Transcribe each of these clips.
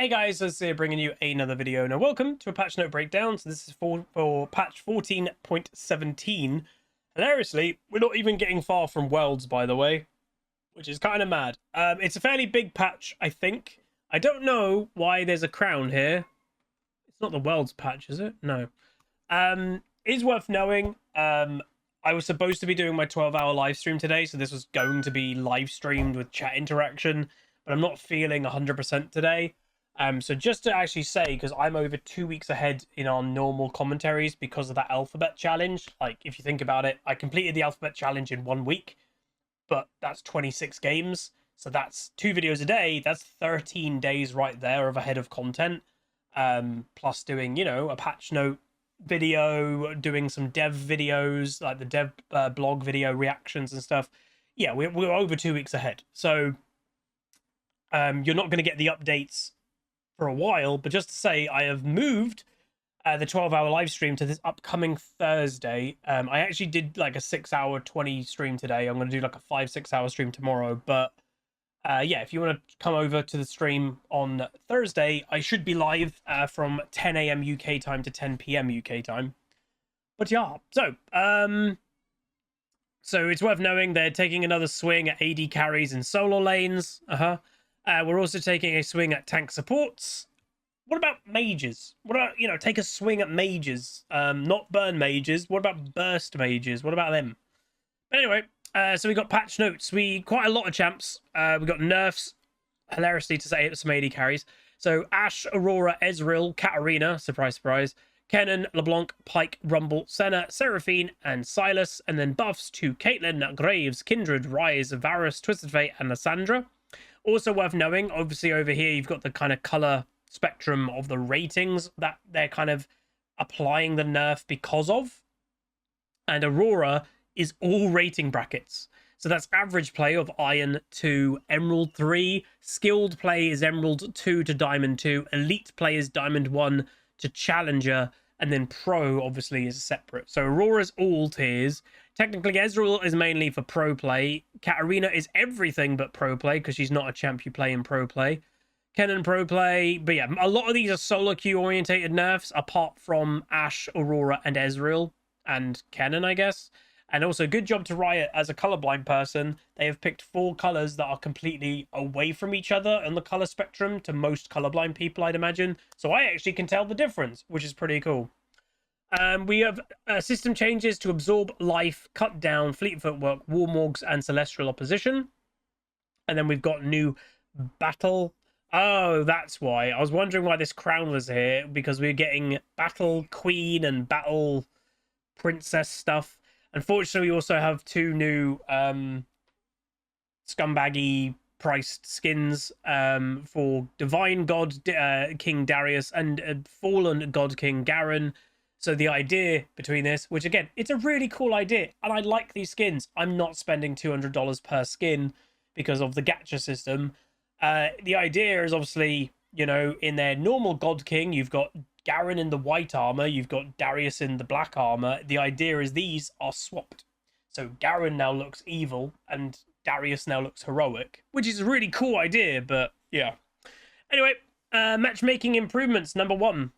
Hey guys, let's see, bringing you another video. Now, welcome to a patch note breakdown. So this is for patch 14.17. Hilariously, we're not even getting far from Worlds, by the way, which is kind of mad. It's a fairly big patch, I think. I don't know why there's a crown here. It's not the Worlds patch, is it? No. Is worth knowing. I was supposed to be doing my 12-hour live stream today, so this was going to be live streamed with chat interaction, but I'm not feeling 100% today. So just to actually say, because I'm over 2 weeks ahead in our normal commentaries because of that alphabet challenge. Like, if you think about it, I completed the alphabet challenge in 1 week, but that's 26 games. So that's 2 videos a day. That's 13 days right there of ahead of content. Plus doing, you know, a patch note video, doing some dev videos, like the dev blog video reactions and stuff. Yeah, we're over 2 weeks ahead. So you're not going to get the updates for a while, but just to say, I have moved the 12-hour live stream to this upcoming Thursday. I actually did like a 6-hour 20 stream today. I'm going to do like a 5-6 hour stream tomorrow, but yeah, if you want to come over to the stream on Thursday, I should be live from 10 a.m. UK time to 10 p.m. UK time. But yeah, so it's worth knowing they're taking another swing at AD carries and solo lanes. We're also taking a swing at tank supports. What about mages? What about, you know, take a swing at mages? Not burn mages. What about burst mages? What about them? But anyway, so we got patch notes. Quite a lot of champs. We got nerfs, hilariously to say, some AD carries. So Ashe, Aurora, Ezreal, Katarina, surprise, surprise, Kenan, LeBlanc, Pike, Rumble, Senna, Seraphine, and Sylas. And then buffs to Caitlyn, Graves, Kindred, Rise, Varus, Twisted Fate, and Leandra. Also worth knowing, obviously over here, you've got the kind of color spectrum of the ratings that they're kind of applying the nerf because of. And Aurora is all rating brackets. So that's average play of Iron to Emerald 3. Skilled play is Emerald 2 to Diamond 2. Elite play is Diamond 1 to Challenger. And then Pro, obviously, is separate. So Aurora's all tiers. Technically, Ezreal is mainly for pro play. Katarina is everything but pro play because she's not a champ you play in pro play. Kenan pro play. But yeah, a lot of these are solo queue orientated nerfs apart from Ashe, Aurora, and Ezreal. And Kenan, I guess. And also, good job to Riot as a colorblind person. They have picked 4 colors that are completely away from each other on the color spectrum to most colorblind people, I'd imagine. So I actually can tell the difference, which is pretty cool. We have system changes to absorb life, cut down, fleet footwork, Warmogs, and celestial opposition. And then we've got new battle. Oh, that's why. I was wondering why this crown was here, because we're getting battle queen and battle princess stuff. Unfortunately, we also have 2 new scumbaggy priced skins for Divine God King Darius and Fallen God King Garen. So the idea between this, which again, it's a really cool idea, and I like these skins. I'm not spending $200 per skin because of the gacha system. The idea is obviously, you know, in their normal God King, you've got Garen in the white armor, you've got Darius in the black armor. The idea is these are swapped. So Garen now looks evil and Darius now looks heroic, which is a really cool idea, but yeah. Anyway, matchmaking improvements, number 1.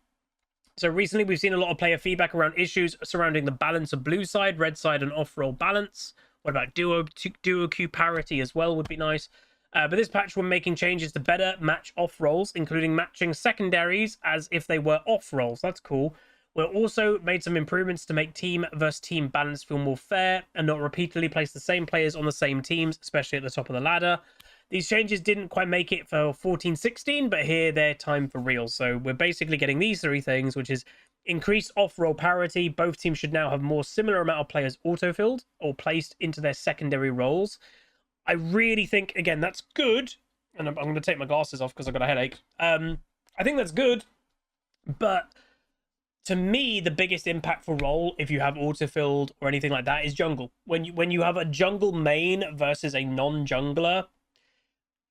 So recently we've seen a lot of player feedback around issues surrounding the balance of blue side, red side, and off-roll balance. What about duo queue parity as well would be nice. But this patch, we're making changes to better match off-rolls, including matching secondaries as if they were off-rolls. That's cool. We've also made some improvements to make team versus team balance feel more fair and not repeatedly place the same players on the same teams, especially at the top of the ladder. These changes didn't quite make it for 14-16, but here they're time for real. So we're basically getting these 3 things, which is increased off-roll parity. Both teams should now have more similar amount of players auto-filled or placed into their secondary roles. I really think, again, that's good. And I'm going to take my glasses off because I've got a headache. I think that's good. But to me, the biggest impactful role, if you have autofilled or anything like that, is jungle. When you have a jungle main versus a non-jungler,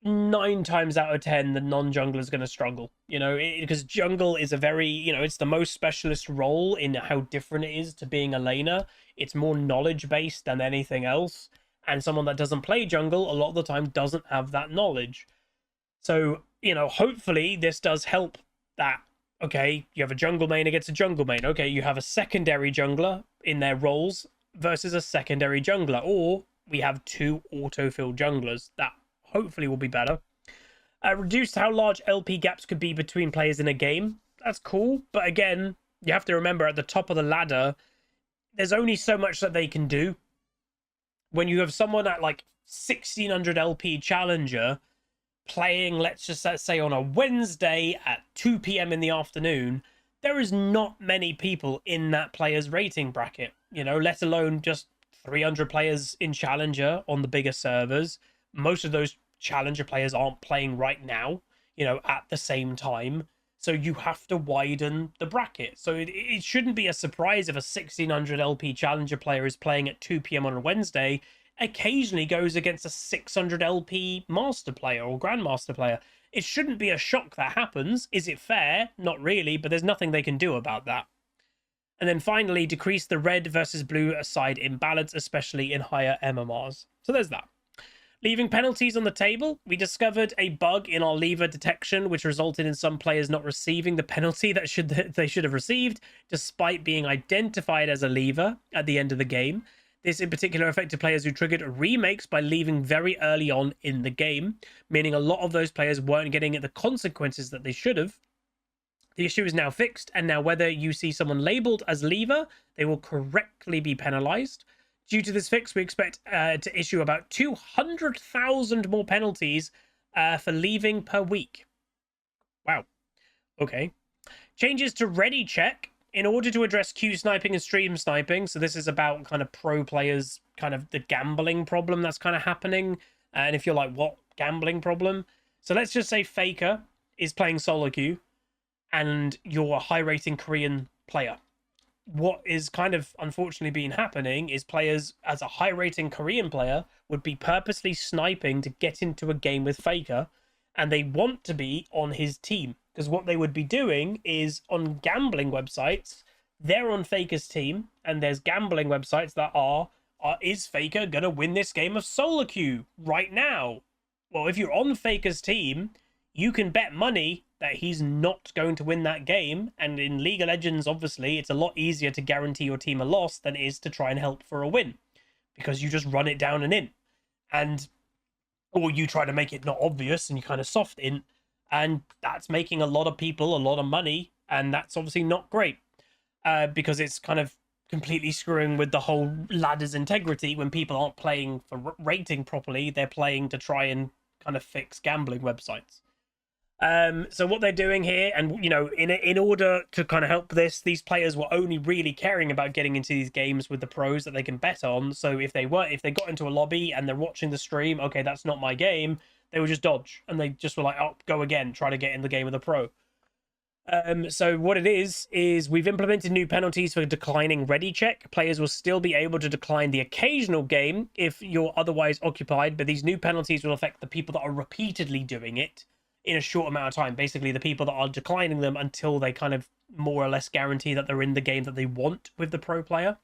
9 times out of 10, the non-jungler is going to struggle. You know, because jungle is a very, you know, it's the most specialist role in how different it is to being a laner. It's more knowledge-based than anything else. And someone that doesn't play jungle, a lot of the time, doesn't have that knowledge. So, you know, hopefully this does help that. Okay, you have a jungle main against a jungle main. Okay, you have a secondary jungler in their roles versus a secondary jungler. Or we have two autofill junglers. That hopefully will be better. Reduced how large LP gaps could be between players in a game. That's cool. But again, you have to remember at the top of the ladder, there's only so much that they can do. When you have someone at like 1600 LP challenger playing, let's just say on a Wednesday at 2 p.m. in the afternoon, there is not many people in that player's rating bracket, you know, let alone just 300 players in challenger on the bigger servers. Most of those challenger players aren't playing right now, you know, at the same time. So you have to widen the bracket. So it shouldn't be a surprise if a 1600 LP challenger player is playing at 2 p.m. on a Wednesday, occasionally goes against a 600 LP master player or grandmaster player. It shouldn't be a shock that happens. Is it fair? Not really, but there's nothing they can do about that. And then finally, decrease the red versus blue side imbalance, especially in higher MMRs. So there's that. Leaving penalties on the table, we discovered a bug in our lever detection, which resulted in some players not receiving the penalty that they should have received, despite being identified as a lever at the end of the game. This in particular affected players who triggered remakes by leaving very early on in the game, meaning a lot of those players weren't getting the consequences that they should have. The issue is now fixed, and now whether you see someone labeled as lever, they will correctly be penalized. Due to this fix, we expect to issue about 200,000 more penalties for leaving per week. Wow. Okay. Changes to ready check in order to address queue sniping and stream sniping. So this is about kind of pro players, kind of the gambling problem that's kind of happening. And if you're like, what gambling problem? So let's just say Faker is playing solo queue and you're a high rating Korean player. What is kind of unfortunately been happening is players as a high rating Korean player would be purposely sniping to get into a game with Faker, and they want to be on his team, because what they would be doing is on gambling websites, they're on Faker's team, and there's gambling websites that are is Faker gonna win this game of solo queue right now? Well, if you're on Faker's team, you can bet money that he's not going to win that game. And in League of Legends, obviously, it's a lot easier to guarantee your team a loss than it is to try and help for a win, because you just run it down and in. And, or you try to make it not obvious and you kind of soft in, and that's making a lot of people a lot of money. And that's obviously not great, because it's kind of completely screwing with the whole ladder's integrity. When people aren't playing for rating properly, they're playing to try and kind of fix gambling websites. So what they're doing here, and you know, in order to kind of help this, these players were only really caring about getting into these games with the pros that they can bet on. So if they got into a lobby and they're watching the stream, okay, that's not my game, they would just dodge, and they just were like, oh, go again, try to get in the game with a pro. So what it is we've implemented new penalties for declining ready check. Players will still be able to decline the occasional game if you're otherwise occupied, but these new penalties will affect the people that are repeatedly doing it in a short amount of time. Basically, the people that are declining them until they kind of more or less guarantee that they're in the game that they want with the pro player.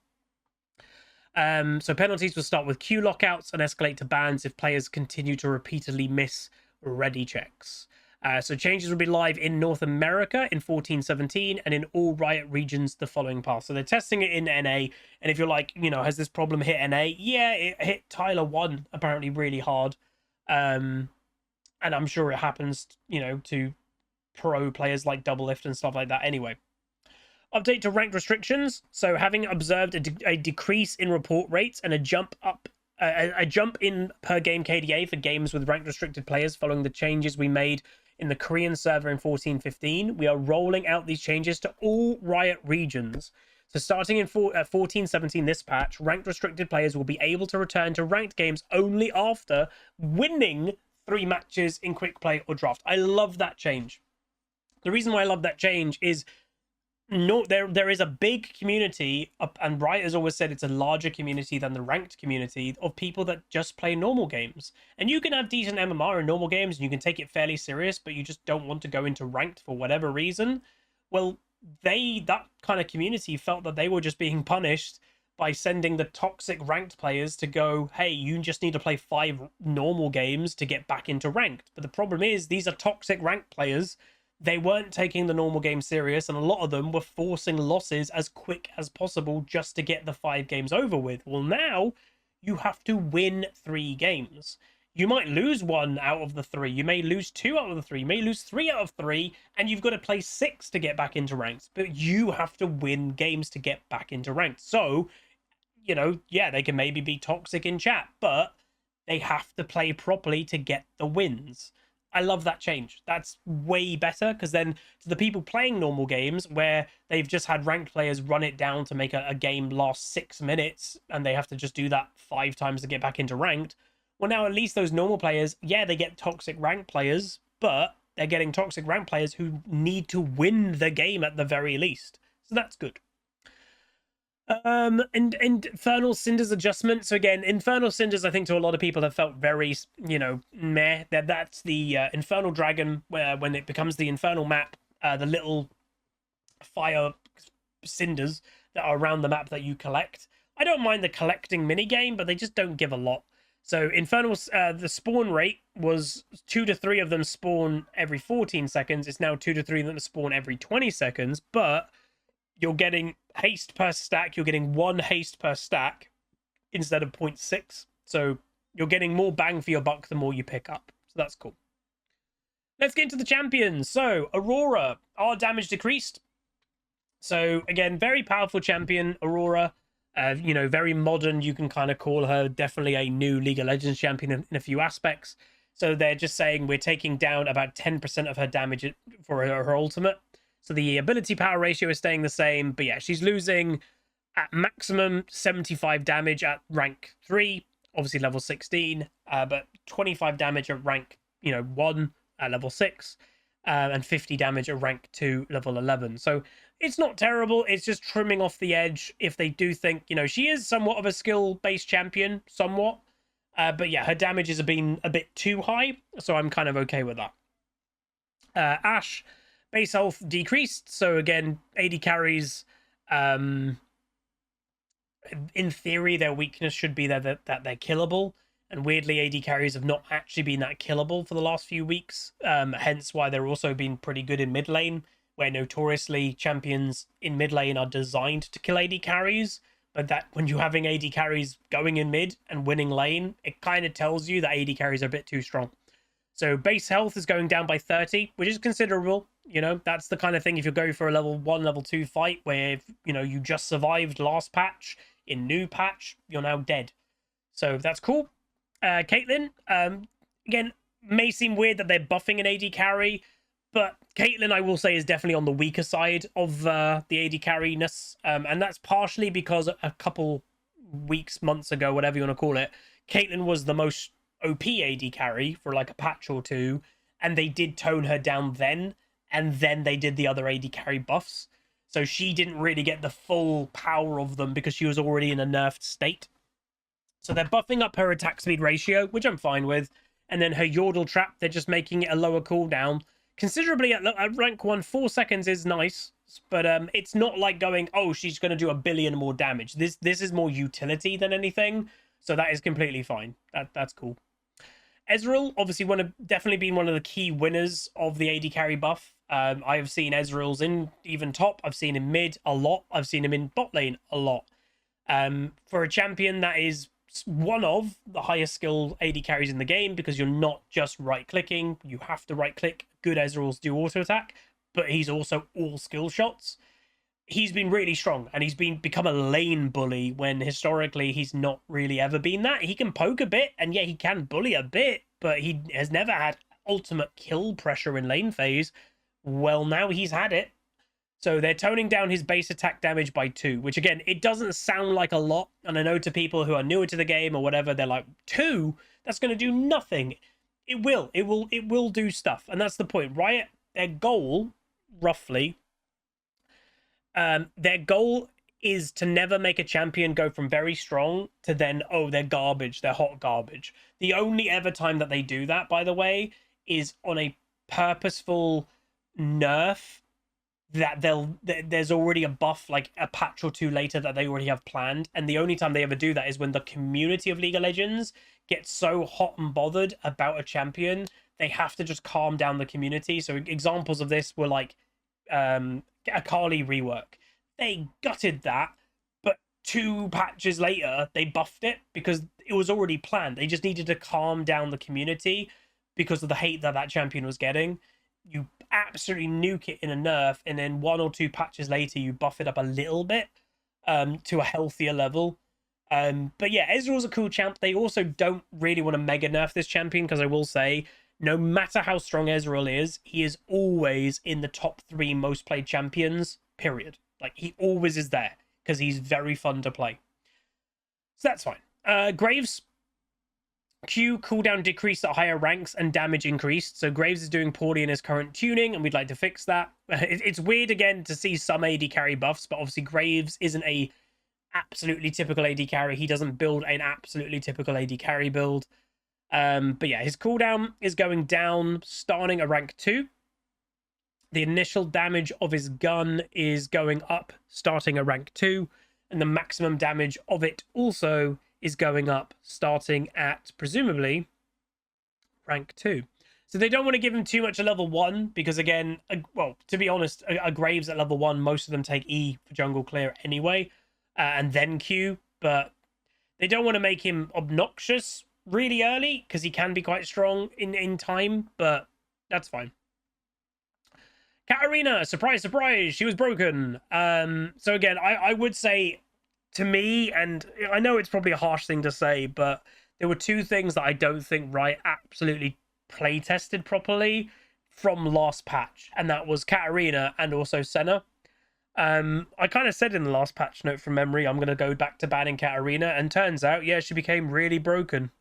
So penalties will start with queue lockouts and escalate to bans if players continue to repeatedly miss ready checks. So changes will be live in North America in 14-17 and in all Riot regions the following path. So they're testing it in NA, and if you're like, you know, has this problem hit NA? Yeah, it hit Tyler 1 apparently really hard. And I'm sure it happens, you know, to pro players like Doublelift and stuff like that anyway. Update to ranked restrictions. So having observed a decrease in report rates and a jump in per game KDA for games with ranked restricted players following the changes we made in the Korean server in 14-15, we are rolling out these changes to all Riot regions. So starting in 14-17 this patch, ranked restricted players will be able to return to ranked games only after winning 3 matches in quick play or draft. I love that change. The reason why I love that change is there is a big community, and Riot has always said it's a larger community than the ranked community, of people that just play normal games. And you can have decent MMR in normal games and you can take it fairly serious, but you just don't want to go into ranked for whatever reason. Well, that kind of community felt that they were just being punished by sending the toxic ranked players to go, hey, you just need to play 5 normal games to get back into ranked. But the problem is, these are toxic ranked players. They weren't taking the normal game serious, and a lot of them were forcing losses as quick as possible just to get the 5 games over with. Well, now you have to win 3 games. You might lose 1 out of the 3. You may lose 2 out of the 3. You may lose 3 out of 3, and you've got to play 6 to get back into ranked. But you have to win games to get back into ranked. So, you know, yeah, they can maybe be toxic in chat, but they have to play properly to get the wins. I love that change. That's way better, because then to the people playing normal games where they've just had ranked players run it down to make a game last 6 minutes, and they have to just do that 5 times to get back into ranked. Well, now at least those normal players, yeah, they get toxic ranked players, but they're getting toxic ranked players who need to win the game at the very least. So that's good. And Infernal Cinders adjustment. So again, Infernal Cinders, I think to a lot of people have felt very, you know, meh. That's the Infernal Dragon, where when it becomes the Infernal map, the little fire cinders that are around the map that you collect. I don't mind the collecting minigame, but they just don't give a lot. So Infernal, the spawn rate was 2 to 3 of them spawn every 14 seconds. It's now 2 to 3 of them spawn every 20 seconds, but you're getting haste per stack. You're getting 1 haste per stack instead of 0.6. So you're getting more bang for your buck the more you pick up. So that's cool. Let's get into the champions. So Aurora, our damage decreased. So again, very powerful champion, Aurora. You know, very modern, you can kind of call her. Definitely a new League of Legends champion in a few aspects. So they're just saying we're taking down about 10% of her damage for her ultimate. So the ability power ratio is staying the same, but yeah, she's losing at maximum 75 damage at rank 3, obviously level 16, but 25 damage at rank, 1 at level 6, and 50 damage at rank 2, level 11. So it's not terrible, it's just trimming off the edge if they do think, she is somewhat of a skill-based champion, somewhat, but yeah, her damage has been a bit too high, so I'm kind of okay with that. Ashe, base health decreased, so again, AD carries, in theory, their weakness should be that they're killable, and weirdly, AD carries have not actually been that killable for the last few weeks, hence why they're also been pretty good in mid lane, where notoriously champions in mid lane are designed to kill AD carries, but that when you're having AD carries going in mid and winning lane, it kind of tells you that AD carries are a bit too strong. So base health is going down by 30, which is considerable. That's the kind of thing if you go for a level 1, level 2 fight where, you just survived last patch, in new patch, you're now dead. So that's cool. Caitlyn, again, may seem weird that they're buffing an AD carry, but Caitlyn, I will say, is definitely on the weaker side of the AD carry-ness. And that's partially because a couple weeks, months ago, whatever you want to call it, Caitlyn was the most OP AD carry for like a patch or two, and they did tone her down then, and then they did the other AD carry buffs. So she didn't really get the full power of them because she was already in a nerfed state. So they're buffing up her attack speed ratio, which I'm fine with. And then her Yordle trap, they're just making it a lower cooldown. Considerably at rank 1, 4 seconds is nice. But it's not like going, oh, she's going to do 1 billion more damage. This is more utility than anything. So that is completely fine. That's cool. Ezreal, obviously, definitely been one of the key winners of the AD carry buff. I have seen Ezreal's in even top. I've seen him mid a lot. I've seen him in bot lane a lot. For a champion that is one of the highest skill AD carries in the game, because you're not just right-clicking. You have to right-click. Good Ezreals do auto-attack, but he's also all skill shots. He's been really strong, and he's become a lane bully when historically he's not really ever been that. He can poke a bit, and yeah, he can bully a bit, but he has never had ultimate kill pressure in lane phase. Well, now he's had it. So they're toning down his base attack damage by 2, which again, it doesn't sound like a lot. And I know to people who are newer to the game or whatever, they're like, 2? That's going to do nothing. It will do stuff. And that's the point. Riot, their goal, roughly, their goal is to never make a champion go from very strong to then, oh, they're garbage, they're hot garbage. The only ever time that they do that, by the way, is on a purposeful nerf that there's already a buff, like a patch or two later, that they already have planned. And the only time they ever do that is when the community of League of Legends gets so hot and bothered about a champion, they have to just calm down the community. So examples of this were like a Kali rework. They gutted that, but 2 patches later they buffed it because it was already planned. They just needed to calm down the community because of the hate that champion was getting. You absolutely nuke it in a nerf, and then 1 or 2 patches later you buff it up a little bit to a healthier level. But yeah, Ezreal's a cool champ. They also don't really want to mega nerf this champion, because I will say, no matter how strong Ezreal is, he is always in the top 3 most played champions, period. Like, he always is there because he's very fun to play. So that's fine. Graves, Q cooldown decreased at higher ranks and damage increased. So Graves is doing poorly in his current tuning, and we'd like to fix that. It's weird again to see some AD carry buffs, but obviously Graves isn't a absolutely typical AD carry. He doesn't build an absolutely typical AD carry build. But yeah, his cooldown is going down starting at rank 2. The initial damage of his gun is going up starting at rank 2, and the maximum damage of it also is going up starting at presumably rank 2. So they don't want to give him too much at level 1, because again, well, to be honest, a Graves at level 1, most of them take E for jungle clear anyway, and then Q, but they don't want to make him obnoxious really early, because he can be quite strong in time, but that's fine. Katarina, surprise, surprise, she was broken. So again, I would say, to me, and I know it's probably a harsh thing to say, but there were 2 things that I don't think Riot absolutely play tested properly from last patch, and that was Katarina and also Senna. I kind of said in the last patch note from memory, I'm going to go back to banning Katarina, and turns out, yeah, she became really broken.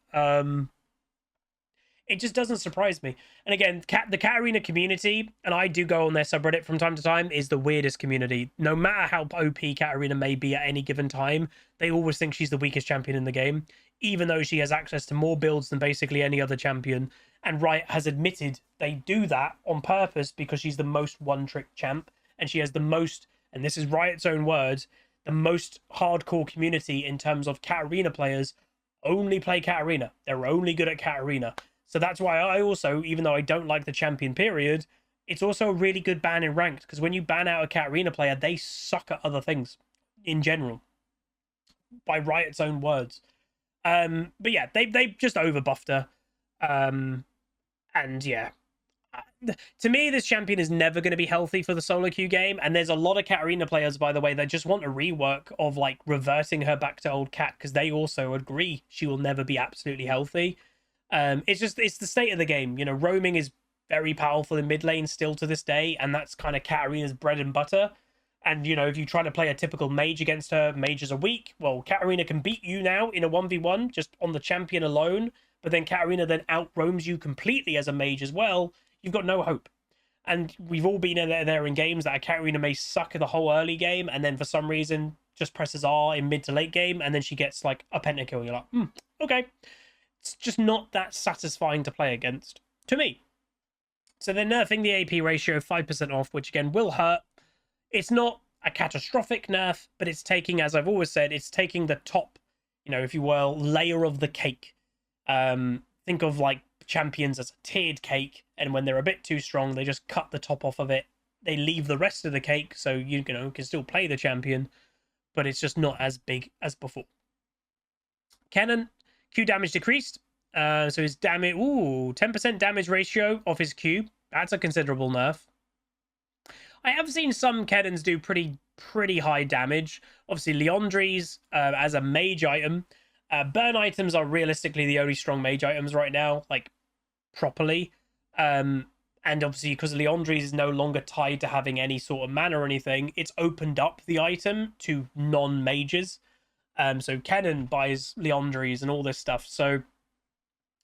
It just doesn't surprise me. And again, the Katarina community, and I do go on their subreddit from time to time, is the weirdest community. No matter how OP Katarina may be at any given time, they always think she's the weakest champion in the game, even though she has access to more builds than basically any other champion. And Riot has admitted they do that on purpose because she's the most one-trick champ, and she has the most, and this is Riot's own words, the most hardcore community in terms of Katarina players only play Katarina. They're only good at Katarina. So that's why I also, even though I don't like the champion period, it's also a really good ban in ranked, because when you ban out a Katarina player, they suck at other things in general, by Riot's own words. But yeah, they just overbuffed her. And yeah, to me, this champion is never going to be healthy for the solo queue game. And there's a lot of Katarina players, by the way, that just want a rework of like reverting her back to old Cat, because they also agree she will never be absolutely healthy. It's the state of the game. You know, roaming is very powerful in mid lane still to this day, and that's kind of Katarina's bread and butter. And, you know, if you try to play a typical mage against her, mages are weak. Well, Katarina can beat you now in a 1v1 just on the champion alone, but then Katarina then out-roams you completely as a mage as well. You've got no hope. And we've all been there in games that a Katarina may suck the whole early game, and then for some reason just presses R in mid to late game, and then she gets like a pentakill, and you're like, okay. It's just not that satisfying to play against, to me. So they're nerfing the AP ratio 5% off, which again will hurt. It's not a catastrophic nerf, but it's taking, as I've always said, it's taking the top, you know, if you will, layer of the cake. Think of like champions as a tiered cake, and when they're a bit too strong, they just cut the top off of it. They leave the rest of the cake, so you know, can still play the champion, but it's just not as big as before. Kenan, Q damage decreased. So his damage, 10% damage ratio of his Q. That's a considerable nerf. I have seen some Kenans do pretty high damage. Obviously, Leandre's as a mage item. Burn items are realistically the only strong mage items right now, like properly. And obviously, because Leandre's is no longer tied to having any sort of mana or anything, it's opened up the item to non-mages. So Kenan buys Leandre's and all this stuff. So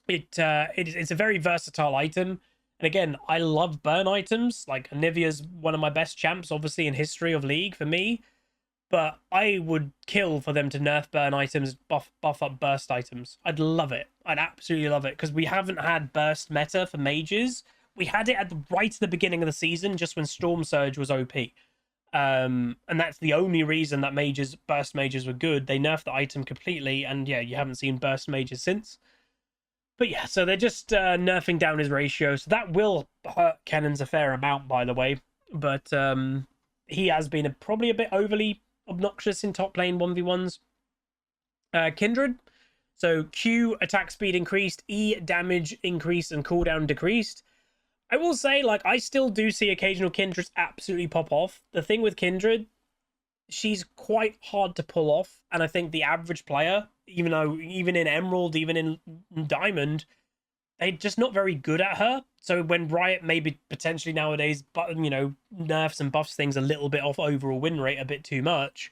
it's a very versatile item. And again, I love burn items. Like, Anivia's one of my best champs, obviously, in history of League for me. But I would kill for them to nerf burn items, buff up burst items. I'd love it. I'd absolutely love it. Because we haven't had burst meta for mages we had it right at the beginning of the season, just when Storm Surge was OP. And that's the only reason that burst mages were good. They nerfed the item completely, and yeah, you haven't seen burst mages since. But yeah, so they're just nerfing down his ratio, so that will hurt Kenan's a fair amount, by the way. But he has been probably a bit overly obnoxious in top lane 1v1s. Kindred, so Q attack speed increased, E damage increased, and cooldown decreased. I will say, like, I still do see occasional Kindreds absolutely pop off. The thing with Kindred, she's quite hard to pull off, and I think the average player, even in Emerald, even in Diamond, they're just not very good at her. So when Riot maybe potentially nowadays, but nerfs and buffs things a little bit off overall win rate a bit too much,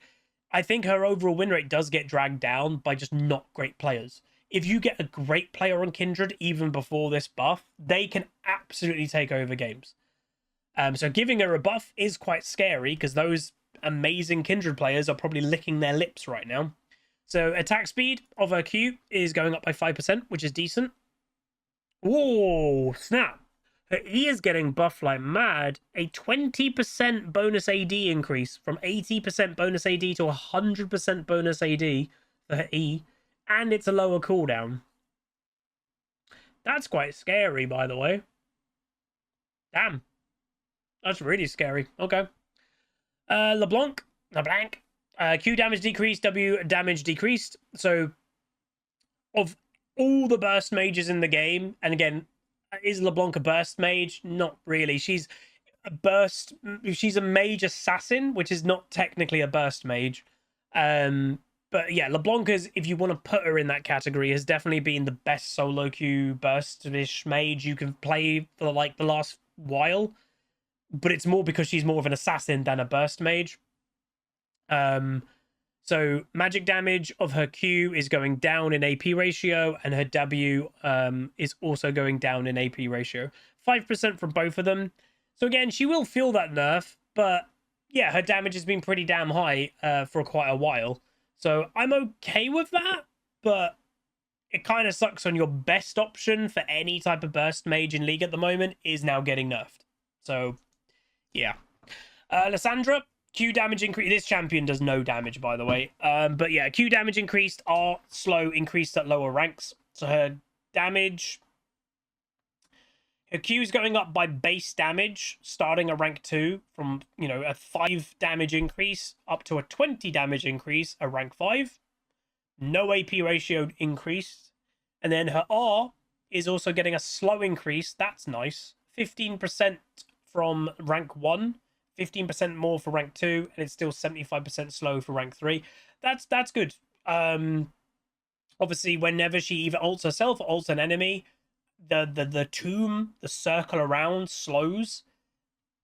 I think her overall win rate does get dragged down by just not great players. If you get a great player on Kindred even before this buff, they can absolutely take over games. So giving her a buff is quite scary, because those amazing Kindred players are probably licking their lips right now. So attack speed of her Q is going up by 5%, which is decent. Whoa, snap. Her E is getting buffed like mad. A 20% bonus AD increase, from 80% bonus AD to 100% bonus AD for her E. And it's a lower cooldown. That's quite scary, by the way. Damn. That's really scary. Okay. LeBlanc. Q damage decreased, W damage decreased. So, of all the burst mages in the game, and again, is LeBlanc a burst mage? Not really. She's a mage assassin, which is not technically a burst mage. But yeah, LeBlanc is, if you want to put her in that category, has definitely been the best solo queue burst-ish mage you can play for like the last while. But it's more because she's more of an assassin than a burst mage. So magic damage of her Q is going down in AP ratio, and her W is also going down in AP ratio. 5% from both of them. So again, she will feel that nerf, but yeah, her damage has been pretty damn high for quite a while. So I'm okay with that, but it kind of sucks on your best option for any type of burst mage in League at the moment is now getting nerfed. So, yeah. Lysandra, Q damage increase. This champion does no damage, by the way. But yeah, Q damage increased, R slow increased at lower ranks. So her damage... Her Q is going up by base damage, starting at rank 2, from, a 5 damage increase up to a 20 damage increase at rank 5. No AP ratio increased. And then her R is also getting a slow increase. That's nice. 15% from rank 1, 15% more for rank 2, and it's still 75% slow for rank 3. That's good. Obviously, whenever she either ults herself or ults an enemy, the tomb, the circle around slows.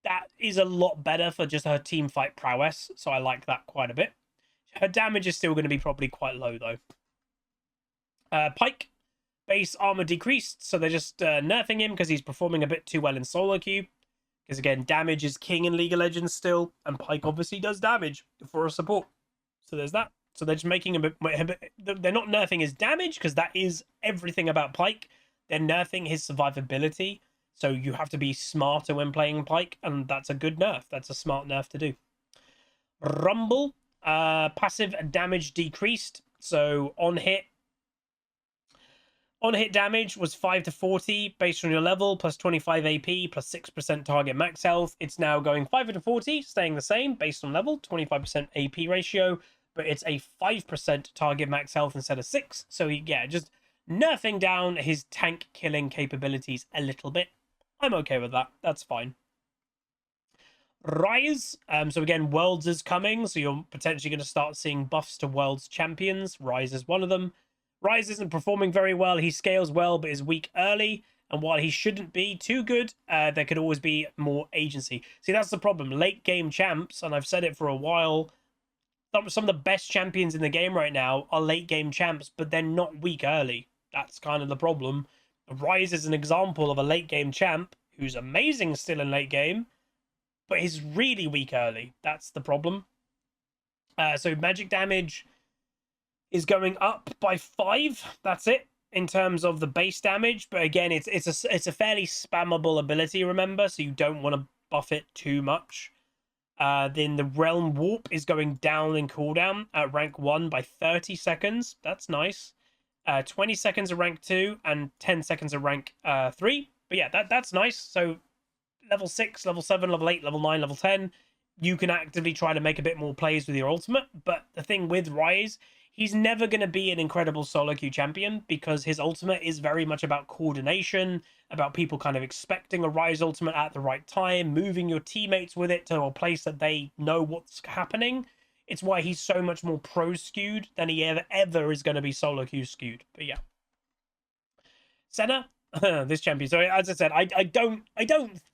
That is a lot better for just her team fight prowess, so I like that quite a bit. Her damage is still going to be probably quite low, though. Pike, base armor decreased, so they're just nerfing him because he's performing a bit too well in solo queue. Because again, damage is king in League of Legends still, and Pike obviously does damage for a support. So there's that. So they're just making him they're not nerfing his damage, because that is everything about Pike. They're nerfing his survivability, so you have to be smarter when playing Pike, and that's a good nerf. That's a smart nerf to do. Rumble, passive damage decreased, so on hit damage was 5 to 40 based on your level, plus 25 AP, plus 6% target max health. It's now going 5 to 40, staying the same based on level, 25% AP ratio, but it's a 5% target max health instead of 6. So yeah, just nerfing down his tank killing capabilities a little bit. I'm okay with that. That's fine. Rise. So again, Worlds is coming, so you're potentially going to start seeing buffs to Worlds champions. Rise is one of them. Rise isn't performing very well. He scales well, but is weak early. And while he shouldn't be too good, there could always be more agency. See, that's the problem. Late game champs, and I've said it for a while, some of the best champions in the game right now are late game champs, but they're not weak early. That's kind of the problem. Rise is an example of a late game champ who's amazing still in late game, but he's really weak early. That's the problem. So magic damage is going up by 5. That's it. in terms of the base damage, but again, it's a fairly spammable ability, remember, so you don't want to buff it too much. Then the Realm Warp is going down in cooldown at rank 1 by 30 seconds. That's nice. 20 seconds at rank 2 and 10 seconds at rank 3. But yeah, that's nice. So level 6, level 7, level 8, level 9, level 10, you can actively try to make a bit more plays with your ultimate. But the thing with Rise, he's never going to be an incredible solo queue champion because his ultimate is very much about coordination, about people kind of expecting a Rise ultimate at the right time, moving your teammates with it to a place that they know what's happening. It's why he's so much more pro skewed than he ever is going to be solo queue skewed. But yeah. Senna, this champion. So as I said, I don't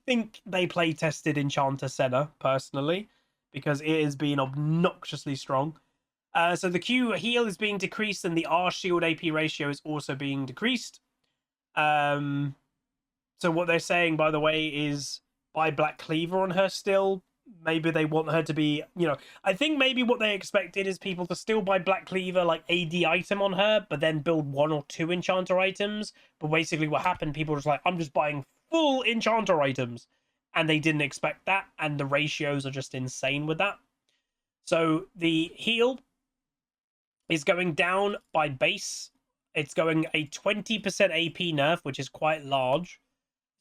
think they play tested Enchanter Center personally, because it has been obnoxiously strong. So the Q heal is being decreased, and the R shield AP ratio is also being decreased. So what they're saying, by the way, is buy Black Cleaver on her still. Maybe they want her to be, I think maybe what they expected is people to still buy Black Cleaver, like AD item on her, but then build 1 or 2 Enchanter items. But basically what happened, people were just like, I'm just buying full Enchanter items. And they didn't expect that, and the ratios are just insane with that. So the heal is going down by base. It's going a 20% AP nerf, which is quite large.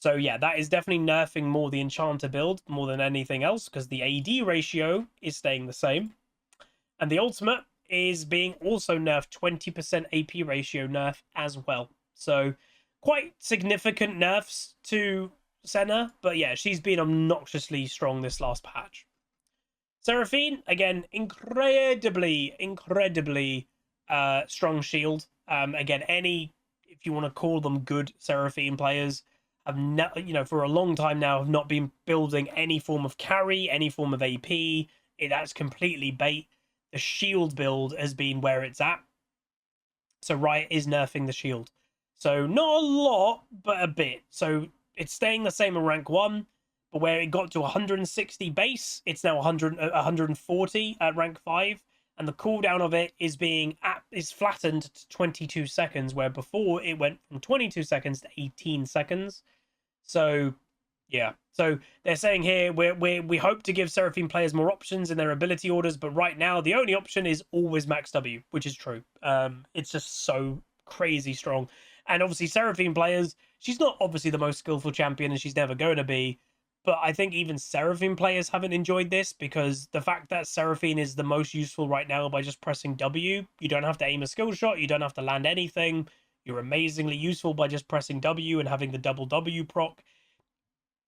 So yeah, that is definitely nerfing more the Enchanter build more than anything else, because the AD ratio is staying the same. And the ultimate is being also nerfed, 20% AP ratio nerf as well. So quite significant nerfs to Senna, but yeah, she's been obnoxiously strong this last patch. Seraphine, again, incredibly strong shield. Again, if you want to call them good Seraphine players, have for a long time now have not been building any form of carry, any form of AP. That's completely bait. The shield build has been where it's at. So Riot is nerfing the shield. So not a lot, but a bit. So it's staying the same in rank 1, but where it got to 160 base, it's now 140 at rank 5. And the cooldown of it is flattened to 22 seconds, where before it went from 22 seconds to 18 seconds. So yeah, so they're saying here we hope to give Seraphine players more options in their ability orders, but right now the only option is always max W, which is true. It's just so crazy strong. And obviously Seraphine players, she's not obviously the most skillful champion, and she's never going to be, but I think even Seraphine players haven't enjoyed this, because the fact that Seraphine is the most useful right now by just pressing W, you don't have to aim a skill shot, you don't have to land anything, you're amazingly useful by just pressing W and having the double W proc.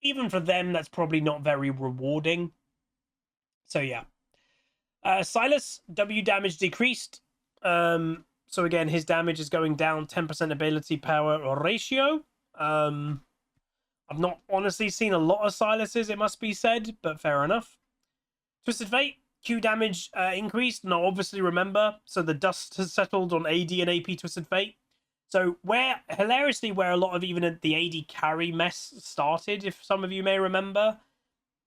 Even for them, that's probably not very rewarding. So yeah. Sylas, W damage decreased. So again, his damage is going down 10% ability power or ratio. I've not honestly seen a lot of Sylas's, it must be said, but fair enough. Twisted Fate, Q damage increased. Now, obviously, remember, so the dust has settled on AD and AP Twisted Fate. So hilariously, where a lot of even the AD carry mess started, if some of you may remember,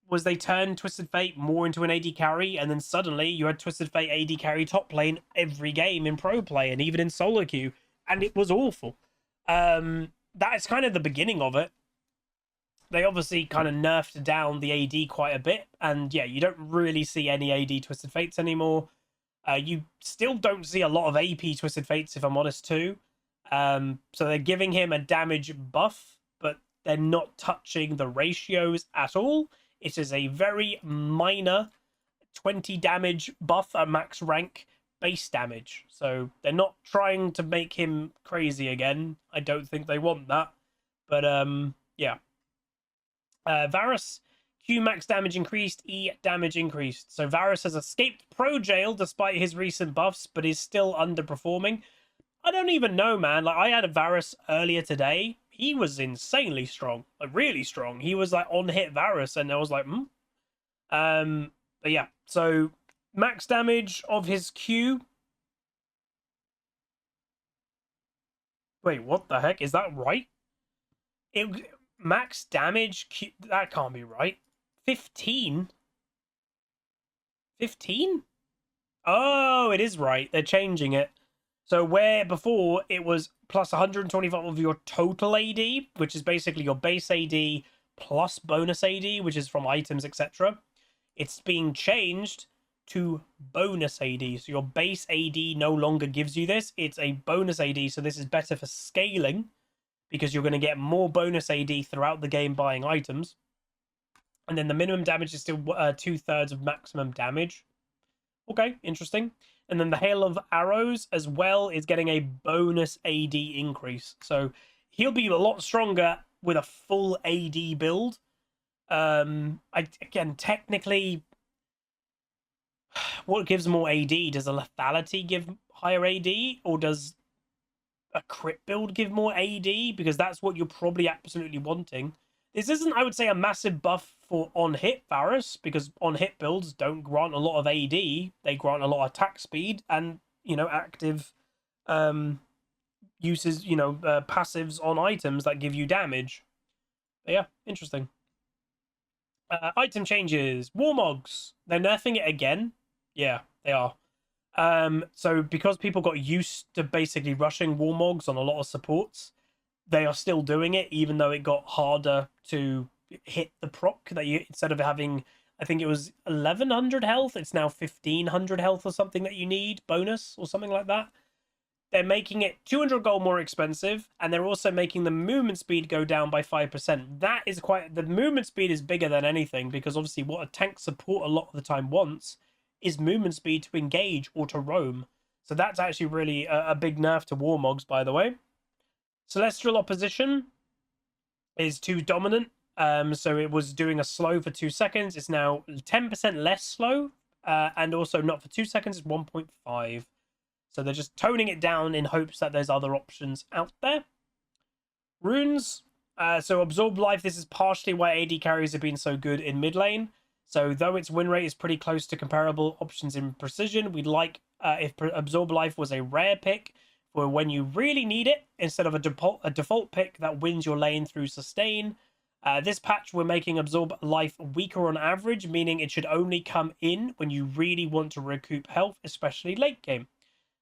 was they turned Twisted Fate more into an AD carry, and then suddenly you had Twisted Fate AD carry top lane every game in pro play and even in solo queue, and it was awful. That's kind of the beginning of it. They obviously kind of nerfed down the AD quite a bit, and yeah, you don't really see any AD Twisted Fates anymore. You still don't see a lot of AP Twisted Fates, if I'm honest, too. So they're giving him a damage buff, but they're not touching the ratios at all. It is a very minor 20 damage buff at max rank base damage. So they're not trying to make him crazy again. I don't think they want that. But yeah. Varus, Q max damage increased, E damage increased. So Varus has escaped pro jail despite his recent buffs, but is still underperforming. I don't even know, man. Like, I had a Varus earlier today. He was insanely strong, like really strong. He was like on hit Varus, and I was like, But yeah, so max damage of his Q. Wait, what the heck? Is that right? Max damage Q, that can't be right. 15? 15? Oh, it is right. They're changing it. So where before it was plus 125 of your total AD, which is basically your base AD plus bonus AD, which is from items, etc. It's being changed to bonus AD. So your base AD no longer gives you this. It's a bonus AD. So this is better for scaling because you're going to get more bonus AD throughout the game buying items. And then the minimum damage is still 2/3 of maximum damage. Okay, interesting. And then the Hail of Arrows as well is getting a bonus AD increase. So he'll be a lot stronger with a full AD build. Again, technically, what gives more AD? Does a lethality give higher AD, or does a crit build give more AD? Because that's what you're probably absolutely wanting. This isn't, I would say, a massive buff for on-hit Varus, because on-hit builds don't grant a lot of AD. They grant a lot of attack speed and, you know, active uses, you know, passives on items that give you damage. But yeah, interesting. Item changes. Warmogs. They're nerfing it again. Yeah, they are. So because people got used to basically rushing Warmogs on a lot of supports, they are still doing it, even though it got harder to hit the proc. That you, instead of having, I think it was 1100 health, it's now 1500 health or something that you need bonus or something like that. They're making it 200 gold more expensive, and they're also making the movement speed go down by 5%. That is quite, the movement speed is bigger than anything, because obviously what a tank support a lot of the time wants is movement speed to engage or to roam. So that's actually really a big nerf to Warmogs, by the way. Celestial Opposition is too dominant. So it was doing a slow for 2 seconds. It's now 10% less slow. And also not for 2 seconds, it's 1.5. So they're just toning it down in hopes that there's other options out there. Runes. So Absorb Life, this is partially why AD carries have been so good in mid lane. So though its win rate is pretty close to comparable options in precision, we'd like if Absorb Life was a rare pick for when you really need it, instead of a default pick that wins your lane through sustain. This patch, we're making Absorb Life weaker on average, meaning it should only come in when you really want to recoup health, especially late game.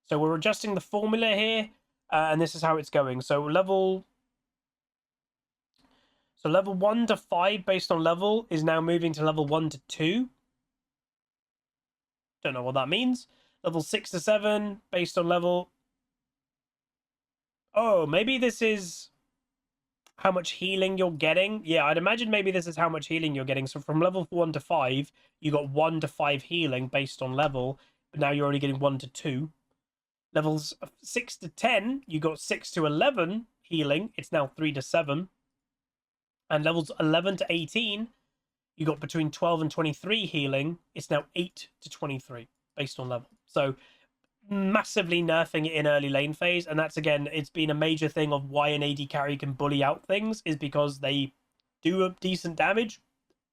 So we're adjusting the formula here, and this is how it's going. So level 1 to 5 based on level is now moving to level 1 to 2. Don't know what that means. Level 6 to 7 based on level. Oh, maybe this is how much healing you're getting. Yeah, I'd imagine maybe this is how much healing you're getting. So from level 1 to 5, you got 1 to 5 healing based on level, but now you're only getting 1 to 2. Levels 6 to 10, you got 6 to 11 healing. It's now 3 to 7. And levels 11 to 18, you got between 12 and 23 healing. It's now 8 to 23 based on level. So massively nerfing it in early lane phase, and that's, again, it's been a major thing of why an AD carry can bully out things, is because they do a decent damage,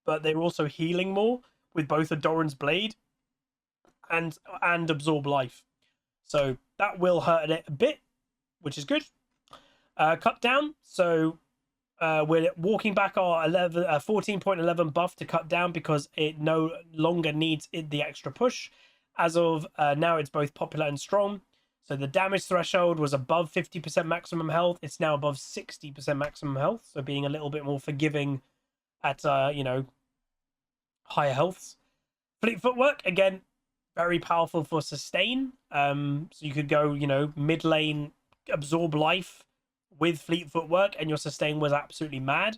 but they're also healing more with both a Doran's Blade and Absorb Life. So that will hurt it a bit, which is good. Cut down. So we're walking back our 14.11 buff to cut down because it no longer needs the extra push. As of now, it's both popular and strong. So the damage threshold was above 50% maximum health. It's now above 60% maximum health. So being a little bit more forgiving at, you know, higher healths. Fleet Footwork, again, very powerful for sustain. So you could go, you know, mid lane, Absorb Life with Fleet Footwork, and your sustain was absolutely mad.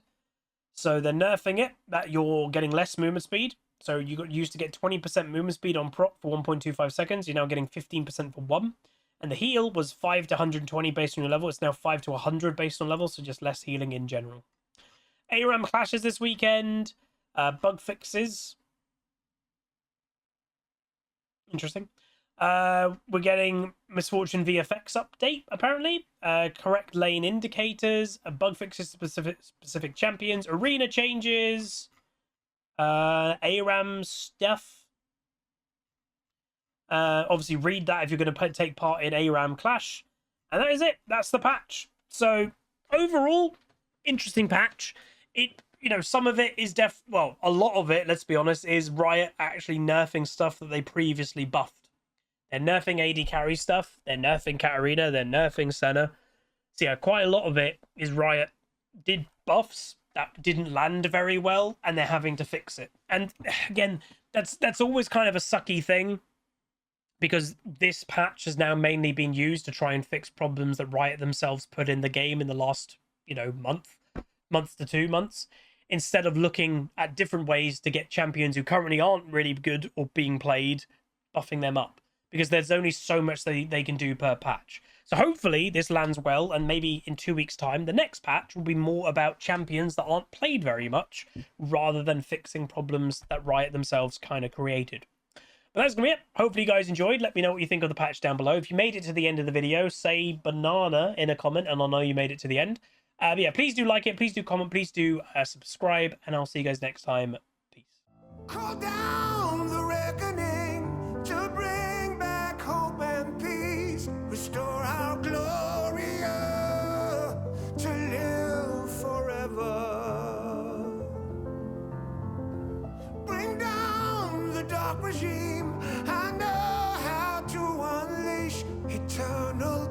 So they're nerfing it, that you're getting less movement speed. So you used to get 20% movement speed on prop for 1.25 seconds. You're now getting 15% for 1. And the heal was 5 to 120 based on your level. It's now 5 to 100 based on level, so just less healing in general. Aam Clashes this weekend. Bug fixes. Interesting. We're getting Misfortune VFX update, apparently. Correct lane indicators. Bug fixes to specific champions. Arena changes. ARAM stuff. Obviously read that if you're going to take part in Aam Clash. And that is it. That's the patch. So overall, interesting patch. It, you know, some of it is well, a lot of it, let's be honest, is Riot actually nerfing stuff that they previously buffed. They're nerfing AD carry stuff. They're nerfing Katarina. They're nerfing Senna. So yeah, quite a lot of it is Riot did buffs that didn't land very well, and they're having to fix it. And again, that's always kind of a sucky thing, because this patch has now mainly been used to try and fix problems that Riot themselves put in the game in the last, month to 2 months, instead of looking at different ways to get champions who currently aren't really good or being played, buffing them up, because there's only so much they can do per patch. So hopefully this lands well, and maybe in 2 weeks' time, the next patch will be more about champions that aren't played very much, rather than fixing problems that Riot themselves kind of created. But that's going to be it. Hopefully you guys enjoyed. Let me know what you think of the patch down below. If you made it to the end of the video, say banana in a comment, and I'll know you made it to the end. But yeah, please do like it. Please do comment. Please do subscribe. And I'll see you guys next time. Peace. Call down the reckoning to bring back hope and peace. Restore our glory to live forever. Bring down the dark regime. I know how to unleash eternal